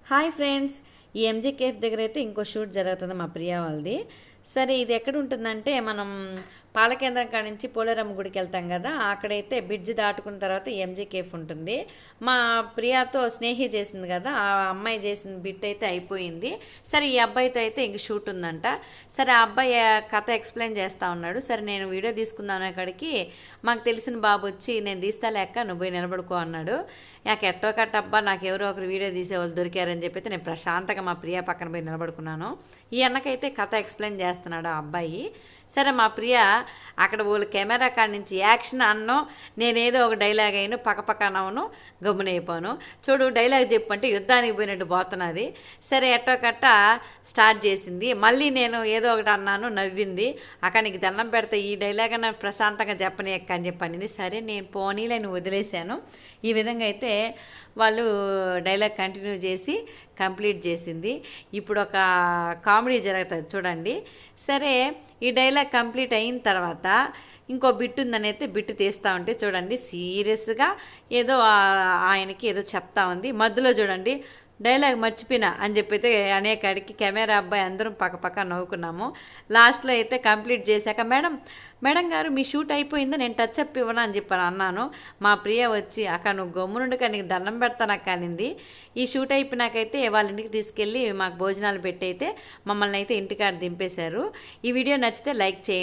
Hi friends, ఈ M J cafe దగ్గర అయితే ఇంకో షూట్ జరుగుతుంది మా ప్రియా వాళ్ళది. సరే, ఇది ఎక్కడ ఉంటుందంటే మనం పాలకేంద్రం కాడ నుంచి పోలేరమ్మ గుడికి వెళ్తాం కదా, అక్కడైతే బ్రిడ్జ్ దాటుకున్న తర్వాత ఎంజే కేఫ్ ఉంటుంది. మా ప్రియాతో స్నేహి చేసింది కదా, ఆ అమ్మాయి చేసిన బిట్ అయితే అయిపోయింది. సరే, ఈ అబ్బాయితో అయితే ఇంక షూట్ ఉందంట. సరే, ఆ అబ్బాయి కథ ఎక్స్ప్లెయిన్ చేస్తూ ఉన్నాడు. సరే, నేను వీడియో తీసుకుందాను అక్కడికి. మాకు తెలిసిన బాబు వచ్చి నేను తీస్తా లేక నువ్వు పోయి నిలబడుకో అన్నాడు. నాకు ఎట్టో కట్టబ్బా, నాకు ఎవరో ఒకరు వీడియో తీసేవాళ్ళు దొరికారని చెప్పి నేను ప్రశాంతంగా మా ప్రియ పక్కన పోయి నిలబడుకున్నాను. ఈ అన్నకైతే కథ ఎక్స్ప్లెయిన్ చేస్తున్నాడు ఆ అబ్బాయి. సరే, మా ప్రియ అక్కడ వాళ్ళు కెమెరా కాడ నుంచి యాక్షన్ అన్నో, నేనేదో ఒక డైలాగ్ అయినా పక్కపక్క నవ్వను, గమ్మునైపోను. చూడు, డైలాగ్ చెప్పంటే యుద్ధానికి పోయినట్టు పోతున్నది. సరే, ఎట్టో కట్ట స్టార్ట్ చేసింది. మళ్ళీ నేను ఏదో ఒకటి అన్నాను, నవ్వింది. అక్కడ నీకు దండం పెడితే ఈ డైలాగ్ అన్న ప్రశాంతంగా చెప్పని ఎక్క అని చెప్పనింది. సరే, నేను పోనీలని వదిలేశాను. ఈ విధంగా అయితే వాళ్ళు డైలాగ్ కంటిన్యూ చేసి కంప్లీట్ చేసింది. ఇప్పుడు ఒక కామెడీ జరుగుతుంది చూడండి. సరే, ఈ డైలాగ్ కంప్లీట్ అయిన తర్వాత ఇంకో బిట్ ఉందని అయితే బిట్ తీస్తూ ఉంటే చూడండి, సీరియస్గా ఏదో ఆయనకి ఏదో చెప్తా ఉంది. మధ్యలో చూడండి, డైలాగ్ మర్చిపోయినా అని చెప్పైతే అనేకాడికి కెమెరా అబ్బాయి అందరం పక్క నవ్వుకున్నాము. లాస్ట్లో అయితే కంప్లీట్ చేశాక మేడం గారు మీ షూట్ అయిపోయిందా, నేను టచ్ అప్ ఇవ్వను అని చెప్పాను అన్నాను. మా ప్రియ వచ్చి అక్క నువ్వు గమ్మునుండక నీకు దండం పెడతానక్క అనింది. ఈ షూట్ అయిపోయినాకైతే వాళ్ళ ఇంటికి తీసుకెళ్ళి మాకు భోజనాలు పెట్టి అయితే మమ్మల్ని అయితే ఇంటికాడ దింపేశారు. ఈ వీడియో నచ్చితే లైక్ చేయండి.